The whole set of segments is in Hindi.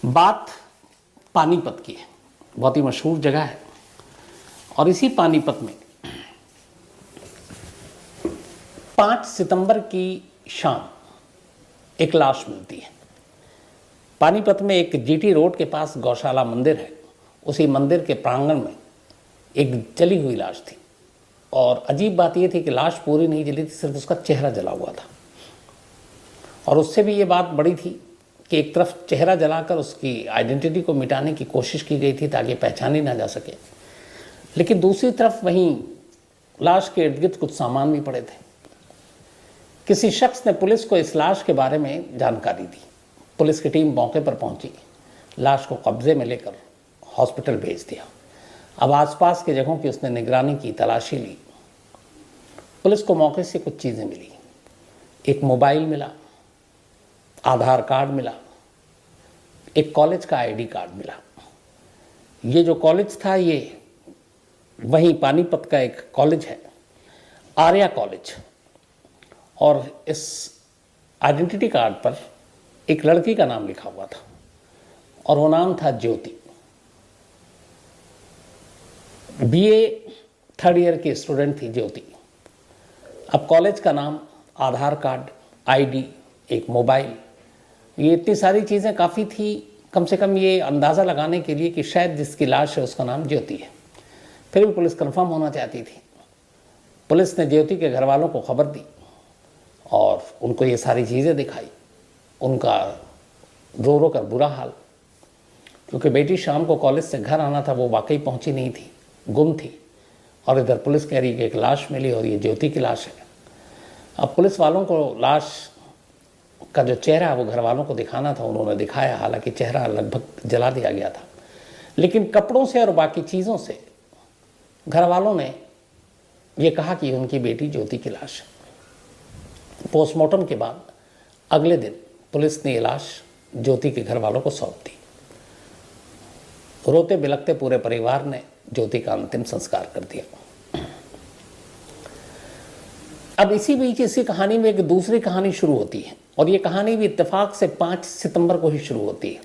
बात पानीपत की है। बहुत ही मशहूर जगह है और इसी पानीपत में 5 सितंबर की शाम एक लाश मिलती है। पानीपत में एक जीटी रोड के पास गौशाला मंदिर है। उसी मंदिर के प्रांगण में एक जली हुई लाश थी और अजीब बात यह थी कि लाश पूरी नहीं जली थी, सिर्फ उसका चेहरा जला हुआ था। और उससे भी ये बात बड़ी थी कि एक तरफ चेहरा जलाकर उसकी आइडेंटिटी को मिटाने की कोशिश की गई थी ताकि पहचानी ना जा सके, लेकिन दूसरी तरफ वहीं लाश के इर्द गिर्द कुछ सामान भी पड़े थे। किसी शख्स ने पुलिस को इस लाश के बारे में जानकारी दी। पुलिस की टीम मौके पर पहुंची, लाश को कब्जे में लेकर हॉस्पिटल भेज दिया। अब आसपास के जगहों की उसने निगरानी की, तलाशी ली। पुलिस को मौके से कुछ चीज़ें मिली। एक मोबाइल मिला, आधार कार्ड मिला, एक कॉलेज का आईडी कार्ड मिला। ये जो कॉलेज था ये वहीं पानीपत का एक कॉलेज है, आर्या कॉलेज। और इस आइडेंटिटी कार्ड पर एक लड़की का नाम लिखा हुआ था और वो नाम था ज्योति। बीए 3rd ईयर की स्टूडेंट थी ज्योति। अब कॉलेज का नाम, आधार कार्ड, आईडी, एक मोबाइल, ये इतनी सारी चीज़ें काफ़ी थी कम से कम ये अंदाज़ा लगाने के लिए कि शायद जिसकी लाश है उसका नाम ज्योति है। फिर भी पुलिस कंफर्म होना चाहती थी। पुलिस ने ज्योति के घर वालों को खबर दी और उनको ये सारी चीज़ें दिखाई। उनका रो रो कर बुरा हाल, क्योंकि बेटी शाम को कॉलेज से घर आना था, वो वाकई पहुंची नहीं थी, गुम थी। और इधर पुलिस कह रही कि एक लाश मिली और ये ज्योति की लाश है। अब पुलिस वालों को लाश का जो चेहरा वो घर वालों को दिखाना था, उन्होंने दिखाया। हालांकि चेहरा लगभग जला दिया गया था, लेकिन कपड़ों से और बाकी चीज़ों से घर वालों ने ये कहा कि उनकी बेटी ज्योति की लाश है। पोस्टमार्टम के बाद अगले दिन पुलिस ने ये लाश ज्योति के घर वालों को सौंप दी। रोते बिलखते पूरे परिवार ने ज्योति का अंतिम संस्कार कर दिया। अब इसी बीच इसी कहानी में एक दूसरी कहानी शुरू होती है और ये कहानी भी इत्तेफाक से 5 सितंबर को ही शुरू होती है।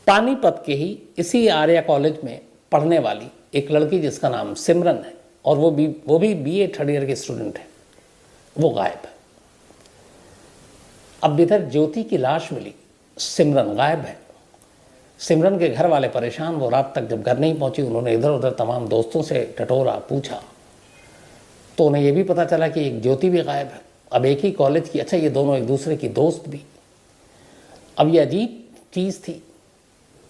पानीपत के ही इसी आर्या कॉलेज में पढ़ने वाली एक लड़की जिसका नाम सिमरन है और वो भी बीए 3rd ईयर की स्टूडेंट है, वो गायब है। अब इधर ज्योति की लाश मिली, सिमरन गायब है। सिमरन के घर वाले परेशान। वो रात तक जब घर नहीं पहुंची, उन्होंने इधर उधर तमाम दोस्तों से टटोरा, पूछा, तो उन्हें यह भी पता चला कि एक ज्योति भी गायब है। अब एक ही कॉलेज की, अच्छा ये दोनों एक दूसरे की दोस्त भी। अब ये अजीब चीज़ थी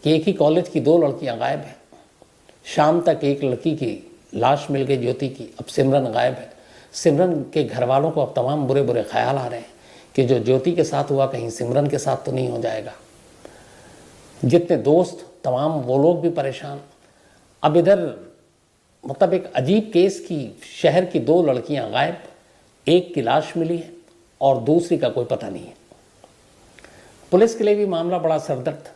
कि एक ही कॉलेज की 2 लड़कियां गायब हैं। शाम तक एक लड़की की लाश मिल गई ज्योति की, अब सिमरन गायब है। सिमरन के घर वालों को अब तमाम बुरे बुरे ख्याल आ रहे हैं कि जो ज्योति के साथ हुआ कहीं सिमरन के साथ तो नहीं हो जाएगा। जितने दोस्त तमाम वो लोग भी परेशान। अब इधर मतलब एक अजीब केस की शहर की 2 लड़कियां गायब, एक की लाश मिली है और दूसरी का कोई पता नहीं है। पुलिस के लिए भी मामला बड़ा सरदर्द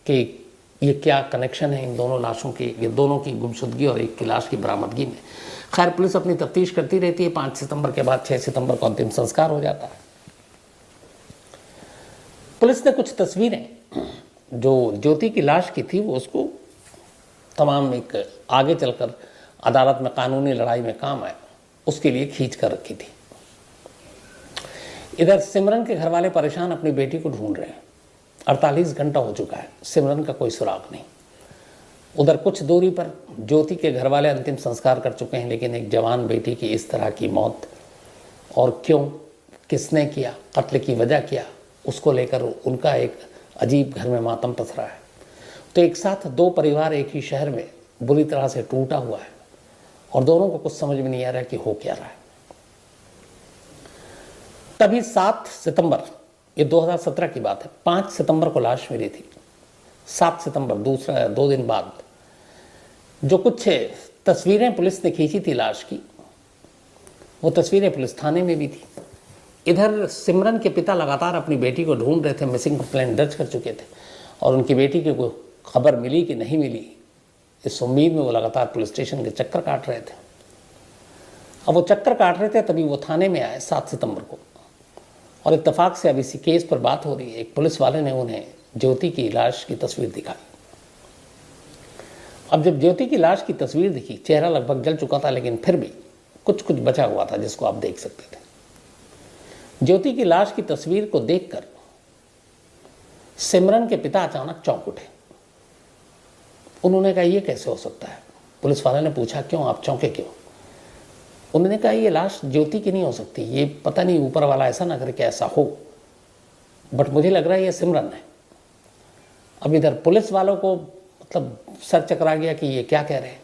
कि ये क्या कनेक्शन है इन दोनों लाशों के, ये दोनों की गुमशुदगी और एक की लाश की बरामदगी में। खैर पुलिस अपनी तफ्तीश करती रहती है। 5 सितंबर के बाद 6 सितंबर को अंतिम संस्कार हो जाता है। पुलिस ने कुछ तस्वीरें जो ज्योति की लाश की थी वो उसको तमाम एक आगे चलकर अदालत में कानूनी लड़ाई में काम आए, उसके लिए खींच कर रखी थी। इधर सिमरन के घर वाले परेशान अपनी बेटी को ढूंढ रहे हैं। 48 घंटा हो चुका है, सिमरन का कोई सुराग नहीं। उधर कुछ दूरी पर ज्योति के घर वाले अंतिम संस्कार कर चुके हैं, लेकिन एक जवान बेटी की इस तरह की मौत और क्यों, किसने किया, कत्ल की वजह क्या, उसको लेकर उनका एक अजीब घर में मातम पसरा है। तो एक साथ 2 परिवार एक ही शहर में बुरी तरह से टूटा हुआ है और दोनों को कुछ समझ में नहीं आ रहा है कि हो क्या रहा है। तभी 7 सितंबर, ये 2017 की बात है, 5 सितंबर को लाश मिली थी। 7 सितंबर दूसरा 2 दिन बाद जो कुछ तस्वीरें पुलिस ने खींची थी लाश की, वो तस्वीरें पुलिस थाने में भी थी। इधर सिमरन के पिता लगातार अपनी बेटी को ढूंढ रहे थे, मिसिंग कंप्लेंट दर्ज कर चुके थे और उनकी बेटी की कोई खबर मिली कि नहीं मिली, इस उम्मीद में वो लगातार पुलिस स्टेशन के चक्कर काट रहे थे। अब वो चक्कर काट रहे थे तभी वो थाने में आए 7 सितंबर को और इत्तेफाक से अब इसी केस पर बात हो रही है। एक पुलिस वाले ने उन्हें ज्योति की लाश की तस्वीर दिखाई। अब जब ज्योति की लाश की तस्वीर दिखी, चेहरा लगभग जल चुका था, लेकिन फिर भी कुछ कुछ बचा हुआ था जिसको आप देख सकते थे। ज्योति की लाश की तस्वीर को देखकर सिमरन के पिता अचानक चौंक उठे। उन्होंने कहा, यह कैसे हो सकता है? पुलिस वाले ने पूछा, क्यों, आप चौंके क्यों? उन्होंने कहा, यह लाश ज्योति की नहीं हो सकती, ये पता नहीं ऊपर वाला ऐसा ना करे कि ऐसा हो, बट मुझे लग रहा है ये सिमरन है। अब इधर पुलिस वालों को मतलब सर चकरा गया कि ये क्या कह रहे हैं।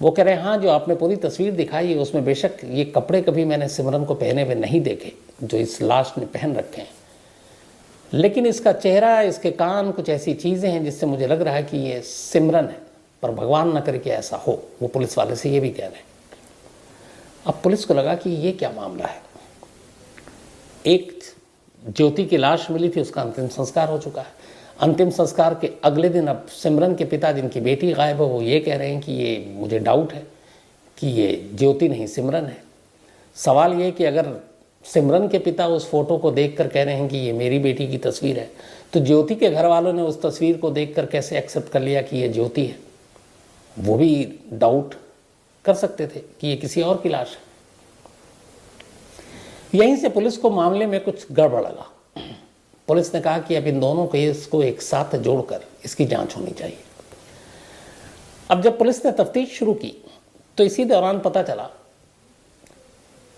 वो कह रहे हैं, हाँ, जो आपने पूरी तस्वीर दिखाई है उसमें बेशक ये कपड़े कभी मैंने सिमरन को पहने हुए नहीं देखे जो इस लाश ने पहन रखे हैं, लेकिन इसका चेहरा, इसके कान, कुछ ऐसी चीज़ें हैं जिससे मुझे लग रहा है कि ये सिमरन है, पर भगवान न करे कि ऐसा हो। वो पुलिस वाले से ये भी कह रहे हैं। अब पुलिस को लगा कि ये क्या मामला है। एक ज्योति की लाश मिली थी, उसका अंतिम संस्कार हो चुका है। अंतिम संस्कार के अगले दिन अब सिमरन के पिता, जिनकी बेटी गायब है, वो ये कह रहे हैं कि ये मुझे डाउट है कि ये ज्योति नहीं सिमरन है। सवाल ये कि अगर सिमरन के पिता उस फोटो को देखकर कह रहे हैं कि ये मेरी बेटी की तस्वीर है, तो ज्योति के घर वालों ने उस तस्वीर को देखकर कैसे एक्सेप्ट कर लिया कि ये ज्योति है? वो भी डाउट कर सकते थे कि ये किसी और की लाश है। यहीं से पुलिस को मामले में कुछ गड़बड़ लगा। पुलिस ने कहा कि अब इन दोनों केस को एक साथ जोड़कर इसकी जांच होनी चाहिए। अब जब पुलिस ने तफ्तीश शुरू की तो इसी दौरान पता चला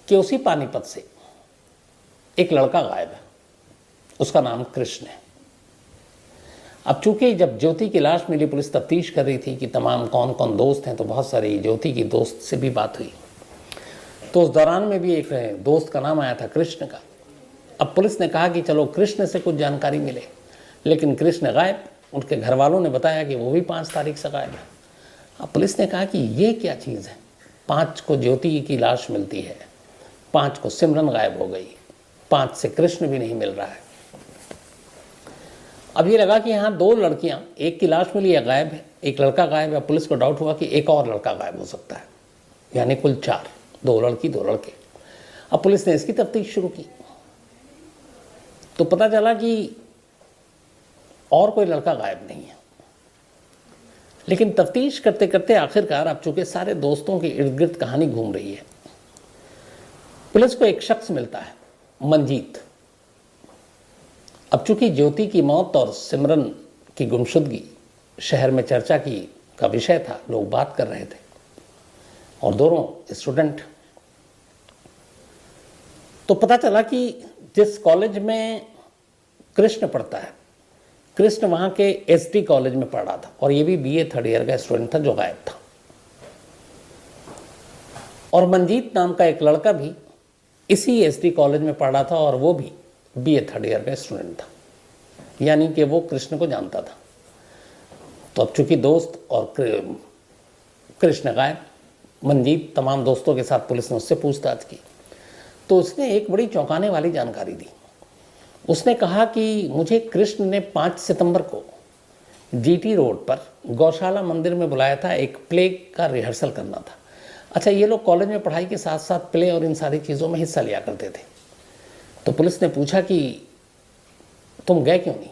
कि उसी पानीपत से एक लड़का गायब है, उसका नाम कृष्ण है। अब चूंकि जब ज्योति की लाश मिली, पुलिस तफ्तीश कर रही थी कि तमाम कौन कौन दोस्त हैं, तो बहुत सारी ज्योति की दोस्त से भी बात हुई। तो उस दौरान में भी एक दोस्त का नाम आया था कृष्ण का। अब पुलिस ने कहा कि चलो कृष्ण से कुछ जानकारी मिले, लेकिन कृष्ण गायब। उनके घर वालों ने बताया कि वो भी 5 तारीख से गायब है। अब पुलिस ने कहा कि ये क्या चीज़ है, 5 को ज्योति की लाश मिलती है, 5 को सिमरन गायब हो गई, 5 से कृष्ण भी नहीं मिल रहा है। अब ये लगा कि यहाँ 2 लड़कियाँ, एक की लाश मिली है, गायब है, एक लड़का गायब है। पुलिस को डाउट हुआ कि एक और लड़का गायब हो सकता है, यानी कुल 4, 2 लड़की 2 लड़के। अब पुलिस ने इसकी तफ्तीश शुरू की तो पता चला कि और कोई लड़का गायब नहीं है। लेकिन तफ्तीश करते करते आखिरकार, अब चूंकि सारे दोस्तों के इर्द गिर्द कहानी घूम रही है, पुलिस को एक शख्स मिलता है, मंजीत। अब चूंकि ज्योति की मौत और सिमरन की गुमशुदगी शहर में चर्चा का विषय था, लोग बात कर रहे थे, और दोनों स्टूडेंट। तो पता चला कि जिस कॉलेज में कृष्ण पढ़ता है, कृष्ण वहाँ के एसटी कॉलेज में पढ़ रहा था, और ये भी बीए 3rd ईयर का स्टूडेंट था जो गायब था। और मंजीत नाम का एक लड़का भी इसी एसटी कॉलेज में पढ़ रहा था, और वो भी बीए 3rd ईयर का स्टूडेंट था, यानी कि वो कृष्ण को जानता था। तो अब चूंकि दोस्त और कृष्ण गायब, मंजीत तमाम दोस्तों के साथ पुलिस ने उससे पूछताछ की, तो उसने एक बड़ी चौंकाने वाली जानकारी दी। उसने कहा कि मुझे कृष्ण ने 5 सितंबर को जीटी रोड पर गौशाला मंदिर में बुलाया था, एक प्ले का रिहर्सल करना था। अच्छा, ये लोग कॉलेज में पढ़ाई के साथ साथ प्ले और इन सारी चीज़ों में हिस्सा लिया करते थे। तो पुलिस ने पूछा कि तुम गए क्यों नहीं?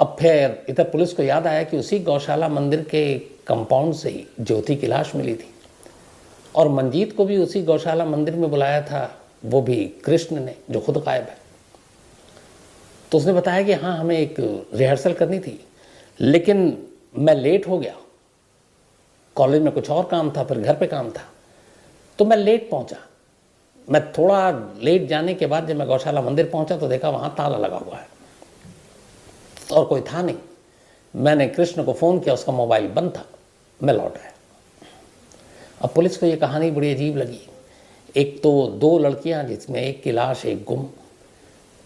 अब फिर इधर पुलिस को याद आया कि उसी गौशाला मंदिर के कंपाउंड से ही ज्योति की लाश मिली थी, और मंजीत को भी उसी गौशाला मंदिर में बुलाया था, वो भी कृष्ण ने, जो खुद गायब है। तो उसने बताया कि हाँ, हमें एक रिहर्सल करनी थी, लेकिन मैं लेट हो गया, कॉलेज में कुछ और काम था, फिर घर पे काम था, तो मैं लेट पहुंचा। मैं थोड़ा लेट जाने के बाद जब मैं गौशाला मंदिर पहुंचा तो देखा वहाँ ताला लगा हुआ है और कोई था नहीं। मैंने कृष्ण को फ़ोन किया, उसका मोबाइल बंद था, मैं लौट आया। अब पुलिस को ये कहानी बड़ी अजीब लगी। एक तो 2 लड़कियां, जिसमें एक की लाश, एक गुम,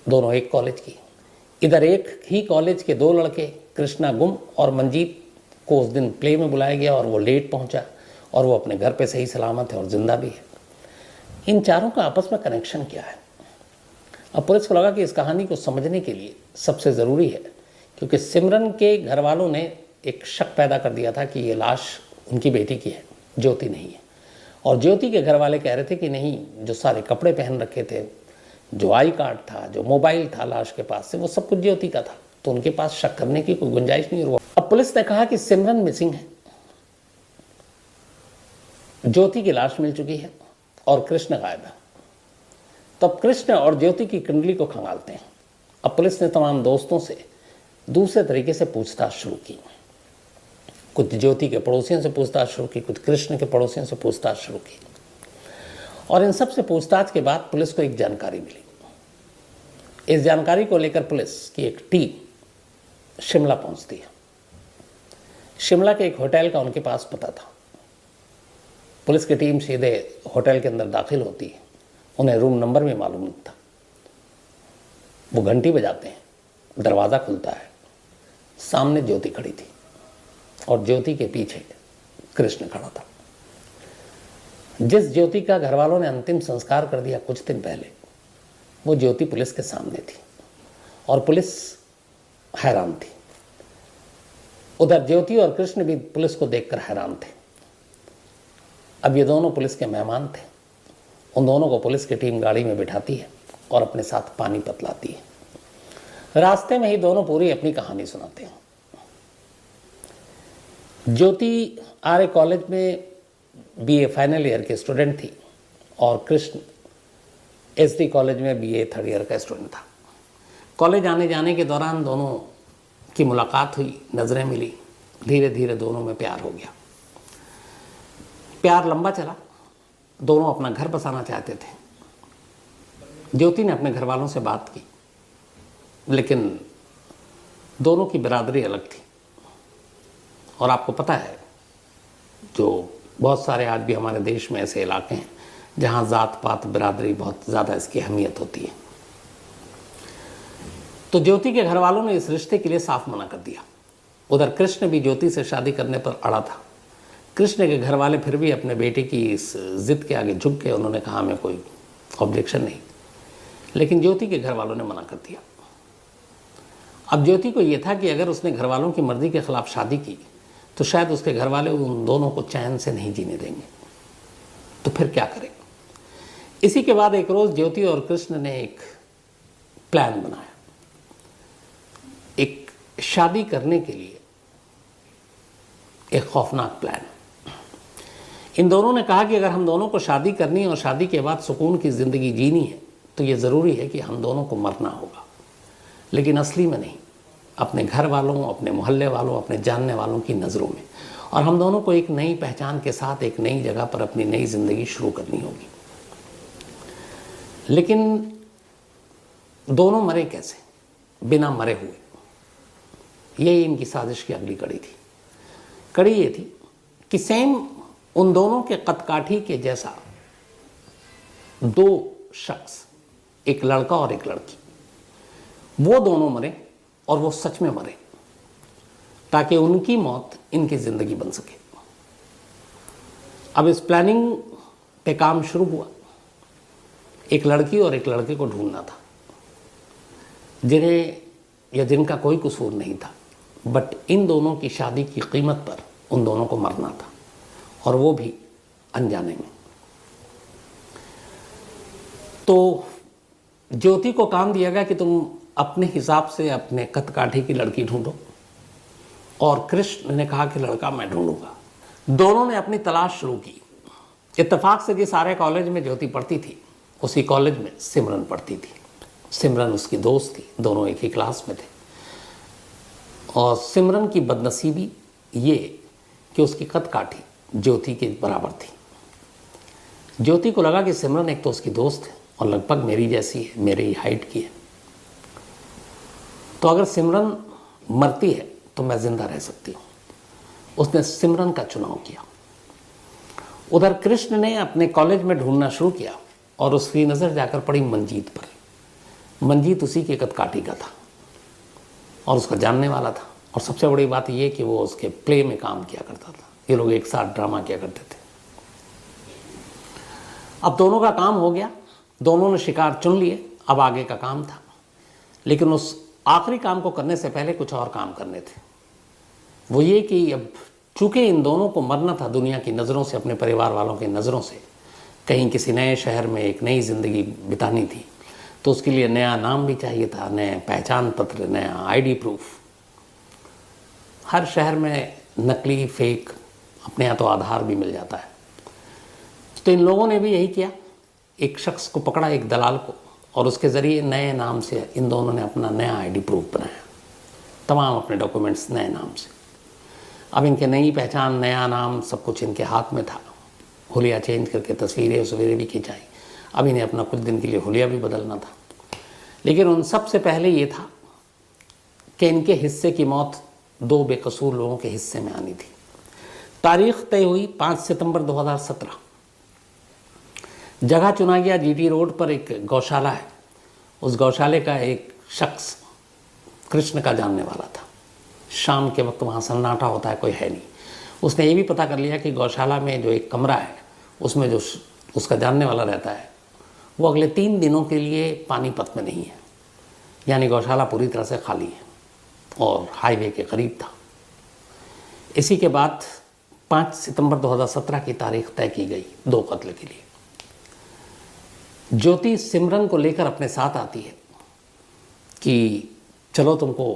दोनों एक कॉलेज की। इधर एक ही कॉलेज के 2 लड़के, कृष्णा गुम, और मंजीत को उस दिन प्ले में बुलाया गया और वो लेट पहुंचा, और वो अपने घर पे सही सलामत है और जिंदा भी है। इन चारों का आपस में कनेक्शन क्या है? अब पुलिस को लगा कि इस कहानी को समझने के लिए सबसे ज़रूरी है, क्योंकि सिमरन के घर वालों ने एक शक पैदा कर दिया था कि ये लाश उनकी बेटी की है, ज्योति नहीं है। और ज्योति के घर वाले कह रहे थे कि नहीं, जो सारे कपड़े पहन रखे थे, जो आई कार्ड था, जो मोबाइल था लाश के पास से, वो सब कुछ ज्योति का था। तो उनके पास शक करने की कोई गुंजाइश नहीं हुआ। अब पुलिस ने कहा कि सिमरन मिसिंग है, ज्योति की लाश मिल चुकी है और कृष्ण गायब है। तब कृष्ण और ज्योति की कुंडली को खंगालते हैं। अब पुलिस ने तमाम दोस्तों से दूसरे तरीके से पूछताछ शुरू की। कुछ ज्योति के पड़ोसियों से पूछताछ शुरू की, कुछ कृष्ण के पड़ोसियों से पूछताछ शुरू की। और इन सब से पूछताछ के बाद पुलिस को एक जानकारी मिली। इस जानकारी को लेकर पुलिस की एक टीम शिमला पहुंचती है। शिमला के एक होटल का उनके पास पता था। पुलिस की टीम सीधे होटल के अंदर दाखिल होती है। उन्हें रूम नंबर भी मालूम नहीं था। वो घंटी बजाते हैं, दरवाज़ा खुलता है। सामने ज्योति खड़ी थी और ज्योति के पीछे कृष्ण खड़ा था। जिस ज्योति का घर वालों ने अंतिम संस्कार कर दिया कुछ दिन पहले, वो ज्योति पुलिस के सामने थी और पुलिस हैरान थी। उधर ज्योति और कृष्ण भी पुलिस को देखकर हैरान थे। अब ये दोनों पुलिस के मेहमान थे। उन दोनों को पुलिस की टीम गाड़ी में बिठाती है और अपने साथ पानीपत लाती है। रास्ते में ही दोनों पूरी अपनी कहानी सुनाते हैं। ज्योति आर्य कॉलेज में बीए फाइनल ईयर के स्टूडेंट थी और कृष्ण एसडी कॉलेज में बीए थर्ड ईयर का स्टूडेंट था। कॉलेज आने जाने के दौरान दोनों की मुलाकात हुई, नज़रें मिली। धीरे धीरे दोनों में प्यार हो गया। प्यार लंबा चला। दोनों अपना घर बसाना चाहते थे। ज्योति ने अपने घर वालों से बात की, लेकिन दोनों की बिरादरी अलग थी। और आपको पता है, जो बहुत सारे आज भी हमारे देश में ऐसे इलाके हैं जहाँ जात पात बिरादरी बहुत ज़्यादा इसकी अहमियत होती है। तो ज्योति के घर वालों ने इस रिश्ते के लिए साफ मना कर दिया। उधर कृष्ण भी ज्योति से शादी करने पर अड़ा था। कृष्ण के घर वाले फिर भी अपने बेटे की इस जिद के आगे झुक गए। उन्होंने कहा हमें कोई ऑब्जेक्शन नहीं, लेकिन ज्योति के घर वालों ने मना कर दिया। अब ज्योति को यह था कि अगर उसने घर वालों की मर्जी के खिलाफ शादी की तो शायद उसके घर वाले उन दोनों को चैन से नहीं जीने देंगे। तो फिर क्या करें? इसी के बाद एक रोज ज्योति और कृष्ण ने एक प्लान बनाया, एक शादी करने के लिए एक खौफनाक प्लान। इन दोनों ने कहा कि अगर हम दोनों को शादी करनी है और शादी के बाद सुकून की ज़िंदगी जीनी है तो ये ज़रूरी है कि हम दोनों को मरना होगा, लेकिन असली में नहीं, अपने घर वालों, अपने मोहल्ले वालों, अपने जानने वालों की नज़रों में। और हम दोनों को एक नई पहचान के साथ एक नई जगह पर अपनी नई ज़िंदगी शुरू करनी होगी। लेकिन दोनों मरे कैसे? बिना मरे हुए। यही इनकी साजिश की अगली कड़ी थी। कड़ी ये थी कि सेम उन दोनों के कदकाठी के जैसा दो शख्स, एक लड़का और एक लड़की, वो दोनों मरे और वो सच में मरे, ताकि उनकी मौत इनकी ज़िंदगी बन सके। अब इस प्लानिंग पे काम शुरू हुआ। एक लड़की और एक लड़के को ढूंढना था जिन्हें या जिनका कोई कसूर नहीं था, बट इन दोनों की शादी की कीमत पर उन दोनों को मरना था, और वो भी अनजाने में। तो ज्योति को काम दिया गया कि तुम अपने हिसाब से अपने कदकाठी की लड़की ढूंढो, और कृष्ण ने कहा कि लड़का मैं ढूंढूंगा। दोनों ने अपनी तलाश शुरू की। इत्तेफाक से जिस आर्य कॉलेज में ज्योति पढ़ती थी उसी कॉलेज में सिमरन पढ़ती थी। सिमरन उसकी दोस्त थी, दोनों एक ही क्लास में थे। और सिमरन की बदनसीबी ये कि उसकी कदकाठी ज्योति के बराबर थी। ज्योति को लगा कि सिमरन एक तो उसकी दोस्त है और लगभग मेरी जैसी है, मेरी ही हाइट की है, तो अगर सिमरन मरती है तो मैं जिंदा रह सकती हूँ। उसने सिमरन का चुनाव किया। उधर कृष्ण ने अपने कॉलेज में ढूंढना शुरू किया और उसकी नज़र जाकर पड़ी मंजीत पर। मंजीत उसी के कदकाठी का था और उसका जानने वाला था। और सबसे बड़ी बात यह कि वो उसके प्ले में काम किया करता था। ये लोग एक साथ ड्रामा किया करते थे। अब दोनों का काम हो गया, दोनों ने शिकार चुन लिए। अब आगे का काम था, लेकिन उस आखिरी काम को करने से पहले कुछ और काम करने थे। वो ये कि अब चूंकि इन दोनों को मरना था दुनिया की नज़रों से, अपने परिवार वालों की नज़रों से, कहीं किसी नए शहर में एक नई ज़िंदगी बितानी थी, तो उसके लिए नया नाम भी चाहिए था, नया पहचान पत्र, नया आईडी प्रूफ। हर शहर में नकली फेक अपने यहाँ तो आधार भी मिल जाता है। तो इन लोगों ने भी यही किया, एक शख्स को पकड़ा, एक दलाल को, और उसके ज़रिए नए नाम से इन दोनों ने अपना नया आईडी प्रूफ बनाया, तमाम अपने डॉक्यूमेंट्स नए नाम से। अब इनके नई पहचान, नया नाम, सब कुछ इनके हाथ में था। हुलिया चेंज करके तस्वीरें सवेरे भी खिंचाई। अब इन्हें अपना कुछ दिन के लिए हुलिया भी बदलना था। लेकिन उन सब से पहले ये था कि इनके हिस्से की मौत 2 बेकसूर लोगों के हिस्से में आनी थी। तारीख तय हुई 5 सितंबर 2017। जगह चुना गया जीटी रोड पर एक गौशाला है। उस गौशाले का एक शख्स कृष्ण का जानने वाला था। शाम के वक्त वहाँ सन्नाटा होता है, कोई है नहीं। उसने ये भी पता कर लिया कि गौशाला में जो एक कमरा है उसमें जो उसका जानने वाला रहता है वो अगले 3 दिनों के लिए पानीपत में नहीं है, यानी गौशाला पूरी तरह से खाली है और हाईवे के करीब था। इसी के बाद 5 सितंबर 2017 की तारीख तय की गई 2 कत्ल के लिए। ज्योति सिमरन को लेकर अपने साथ आती है कि चलो तुमको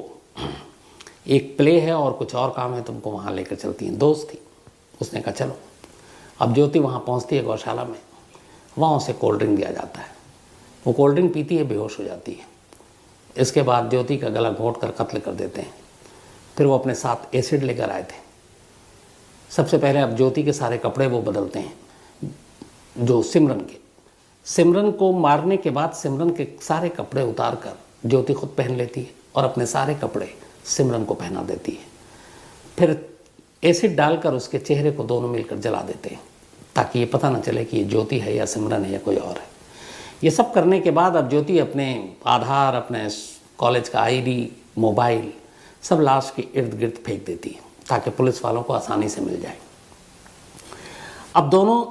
एक प्ले है और कुछ और काम है, तुमको वहाँ लेकर चलती हैं। दोस्त थी, उसने कहा चलो। अब ज्योति वहाँ पहुँचती है गौशाला में। वहाँ उसे कोल्ड ड्रिंक दिया जाता है। वो कोल्ड ड्रिंक पीती है, बेहोश हो जाती है। इसके बाद ज्योति का गला घोंट कर कत्ल कर देते हैं। फिर वो अपने साथ एसिड लेकर आए थे। सबसे पहले अब ज्योति के सारे कपड़े वो बदलते हैं, जो सिमरन को मारने के बाद सिमरन के सारे कपड़े उतार कर ज्योति खुद पहन लेती है और अपने सारे कपड़े सिमरन को पहना देती है। फिर एसिड डालकर उसके चेहरे को दोनों मिलकर जला देते हैं ताकि ये पता ना चले कि ये ज्योति है या सिमरन है या कोई और है। ये सब करने के बाद अब ज्योति अपने आधार, अपने कॉलेज का आईडी, मोबाइल सब लाश के इर्द गिर्द फेंक देती है ताकि पुलिस वालों को आसानी से मिल जाए। अब दोनों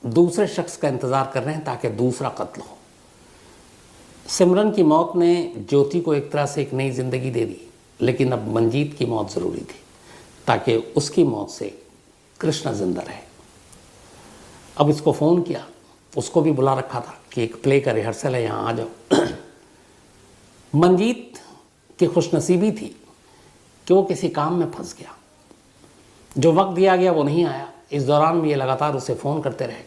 दूसरे शख्स का इंतज़ार कर रहे हैं ताकि दूसरा कत्ल हो। सिमरन की मौत ने ज्योति को एक तरह से एक नई ज़िंदगी दे दी, लेकिन अब मंजीत की मौत ज़रूरी थी ताकि उसकी मौत से कृष्णा जिंदा रहे। अब इसको फ़ोन किया, उसको भी बुला रखा था कि एक प्ले का रिहर्सल है, यहाँ आ जाओ। मंजीत की खुशनसीबी थी कि वो किसी काम में फंस गया। जो वक्त दिया गया वो नहीं आया। इस दौरान भी ये लगातार उसे फ़ोन करते रहे।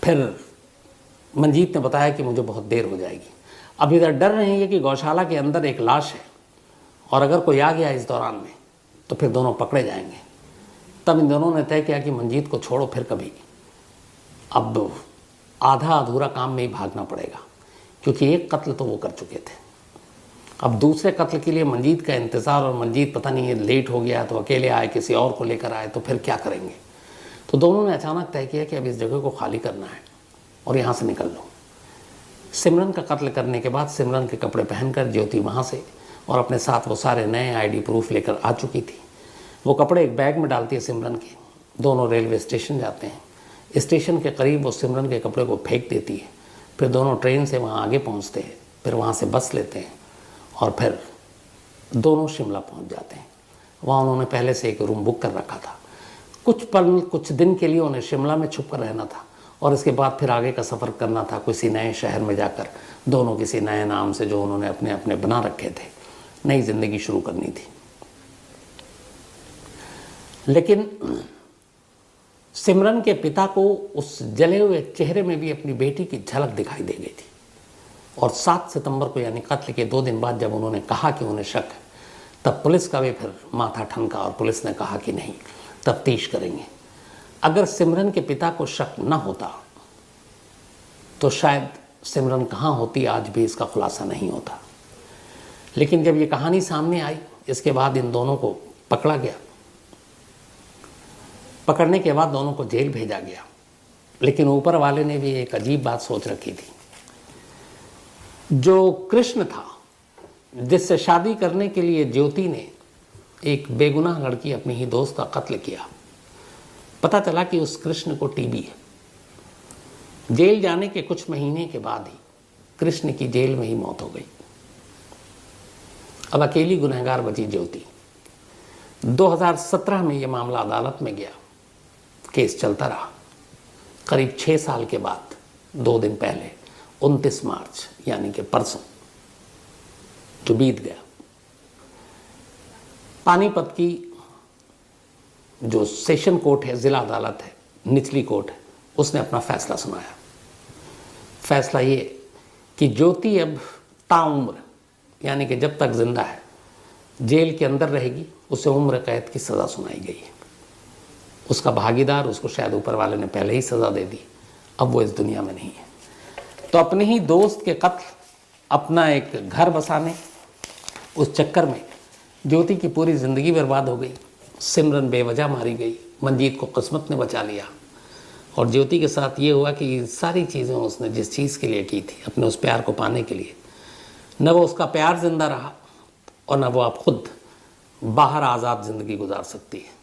फिर मंजीत ने बताया कि मुझे बहुत देर हो जाएगी। अब इधर डर रही है कि गौशाला के अंदर एक लाश है और अगर कोई आ गया इस दौरान में तो फिर दोनों पकड़े जाएंगे। तब इन दोनों ने तय किया कि मंजीत को छोड़ो, फिर कभी अब आधा अधूरा काम में ही भागना पड़ेगा, क्योंकि एक कत्ल तो वो कर चुके थे। अब दूसरे कत्ल के लिए मंजीत का इंतज़ार, और मंजीत पता नहीं है लेट हो गया तो अकेले आए, किसी और को लेकर आए तो फिर क्या करेंगे। तो दोनों ने अचानक तय किया कि अब इस जगह को खाली करना है और यहाँ से निकल लो। सिमरन का कत्ल करने के बाद सिमरन के कपड़े पहनकर ज्योति वहाँ से और अपने साथ वो सारे नए आईडी प्रूफ लेकर आ चुकी थी। वो कपड़े एक बैग में डालती है सिमरन के। दोनों रेलवे स्टेशन जाते हैं। स्टेशन के करीब वो सिमरन के कपड़े को फेंक देती है। फिर दोनों ट्रेन से वहाँ आगे पहुँचते हैं, फिर वहाँ से बस लेते हैं और फिर दोनों शिमला पहुँच जाते हैं। वहाँ उन्होंने पहले से एक रूम बुक कर रखा था। कुछ दिन के लिए उन्हें शिमला में छुप कर रहना था और इसके बाद फिर आगे का सफ़र करना था किसी नए शहर में जाकर। दोनों किसी नए नाम से जो उन्होंने अपने अपने बना रखे थे, नई ज़िंदगी शुरू करनी थी। लेकिन सिमरन के पिता को उस जले हुए चेहरे में भी अपनी बेटी की झलक दिखाई दे गई थी। और 7 सितंबर को यानी कत्ल के 2 दिन बाद जब उन्होंने कहा कि उन्हें शक है, तब पुलिस का भी फिर माथा ठनका और पुलिस ने कहा कि नहीं, तफ्तीश करेंगे। अगर सिमरन के पिता को शक न होता तो शायद सिमरन कहाँ होती आज भी इसका खुलासा नहीं होता। लेकिन जब ये कहानी सामने आई, इसके बाद इन दोनों को पकड़ा गया। पकड़ने के बाद दोनों को जेल भेजा गया। लेकिन ऊपर वाले ने भी एक अजीब बात सोच रखी थी। जो कृष्ण था, जिससे शादी करने के लिए ज्योति ने एक बेगुनाह लड़की अपनी ही दोस्त का कत्ल किया, पता चला कि उस कृष्ण को टीबी है। जेल जाने के कुछ महीने के बाद ही कृष्ण की जेल में ही मौत हो गई। अब अकेली गुनहगार बची ज्योति। 2017 में यह मामला अदालत में गया। केस चलता रहा। करीब 6 साल के बाद 2 दिन पहले 29 मार्च यानी कि परसों जो बीत गया, पानीपत की जो सेशन कोर्ट है, जिला अदालत है, निचली कोर्ट है, उसने अपना फैसला सुनाया। फैसला ये कि ज्योति अब ताउम्र यानी कि जब तक जिंदा है जेल के अंदर रहेगी, उसे उम्र कैद की सज़ा सुनाई गई है। उसका भागीदार, उसको शायद ऊपर वाले ने पहले ही सज़ा दे दी, अब वो इस दुनिया में नहीं है। तो अपने ही दोस्त के कत्ल, अपना एक घर बसाने, उस चक्कर में ज्योति की पूरी ज़िंदगी बर्बाद हो गई। सिमरन बेवजह मारी गई, मंजीत को किस्मत ने बचा लिया। और ज्योति के साथ ये हुआ कि सारी चीज़ें उसने जिस चीज़ के लिए की थी, अपने उस प्यार को पाने के लिए, न वो उसका प्यार जिंदा रहा और न वो आप खुद बाहर आज़ाद ज़िंदगी गुजार सकती है।